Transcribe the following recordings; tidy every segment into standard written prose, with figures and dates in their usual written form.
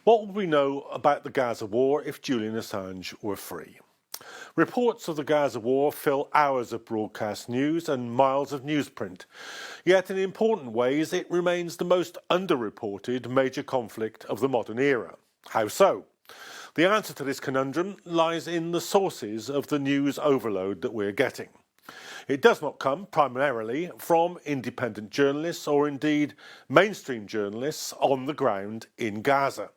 What would we know about the Gaza war if Julian Assange were free? Reports of the Gaza war fill hours of broadcast news and miles of newsprint. Yet in important ways it remains the most underreported major conflict of the modern era. How so? The answer to this conundrum lies in the sources of the news overload that we're getting. It does not come primarily from independent journalists or indeed mainstream journalists on the ground in Gaza.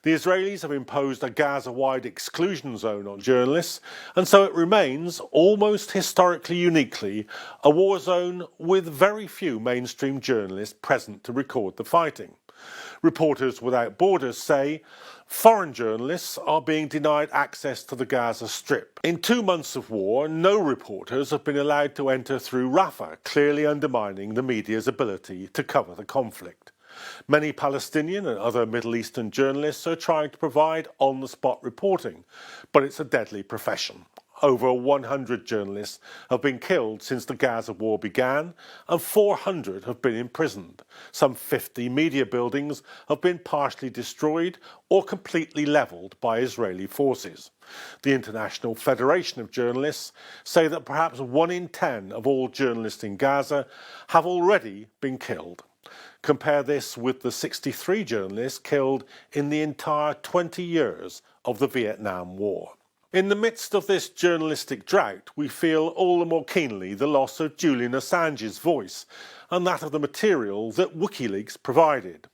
The Israelis have imposed a Gaza-wide exclusion zone on journalists, and so it remains, almost historically uniquely, a war zone with very few mainstream journalists present to record the fighting. Reporters Without Borders say foreign journalists are being denied access to the Gaza Strip. In 2 months of war, no reporters have been allowed to enter through Rafah, clearly undermining the media's ability to cover the conflict. Many Palestinian and other Middle Eastern journalists are trying to provide on-the-spot reporting, but it's a deadly profession. Over 100 journalists have been killed since the Gaza war began, and 400 have been imprisoned. Some 50 media buildings have been partially destroyed or completely levelled by Israeli forces. The International Federation of Journalists say that perhaps 1 in 10 of all journalists in Gaza have already been killed. Compare this with the 63 journalists killed in the entire 20 years of the Vietnam War. In the midst of this journalistic drought, we feel all the more keenly the loss of Julian Assange's voice and that of the material that WikiLeaks provided.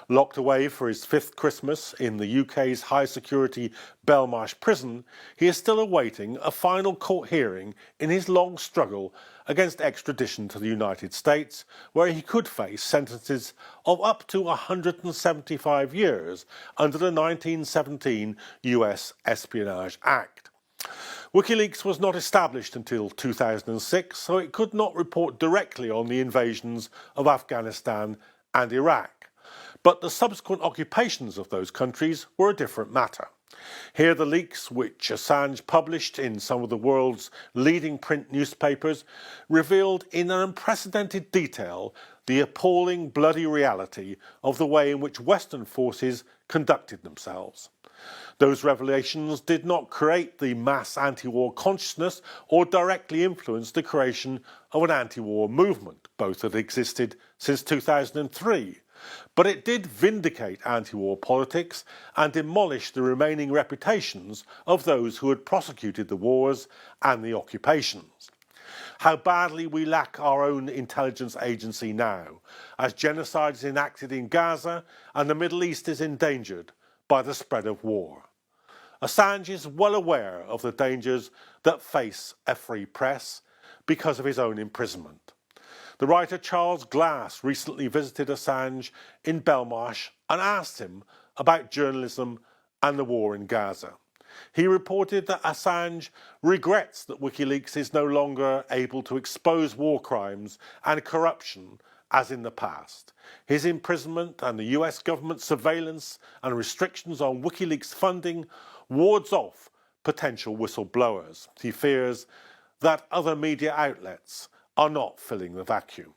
Locked away for his 5th Christmas in the UK's high-security Belmarsh prison, he is still awaiting a final court hearing in his long struggle against extradition to the United States, where he could face sentences of up to 175 years under the 1917 US Espionage Act. WikiLeaks was not established until 2006, so it could not report directly on the invasions of Afghanistan and Iraq. But the subsequent occupations of those countries were a different matter. Here the leaks, which Assange published in some of the world's leading print newspapers, revealed in an unprecedented detail the appalling bloody reality of the way in which Western forces conducted themselves. Those revelations did not create the mass anti-war consciousness or directly influence the creation of an anti-war movement. Both had existed since 2003. But it did vindicate anti-war politics and demolish the remaining reputations of those who had prosecuted the wars and the occupations. How badly we lack our own intelligence agency now, as genocide is enacted in Gaza and the Middle East is endangered by the spread of war. Assange is well aware of the dangers that face a free press because of his own imprisonment. The writer Charles Glass recently visited Assange in Belmarsh and asked him about journalism and the war in Gaza. He reported that Assange regrets that WikiLeaks is no longer able to expose war crimes and corruption as in the past. His imprisonment and the US government's surveillance and restrictions on WikiLeaks funding wards off potential whistleblowers. He fears that other media outlets are not filling the vacuum.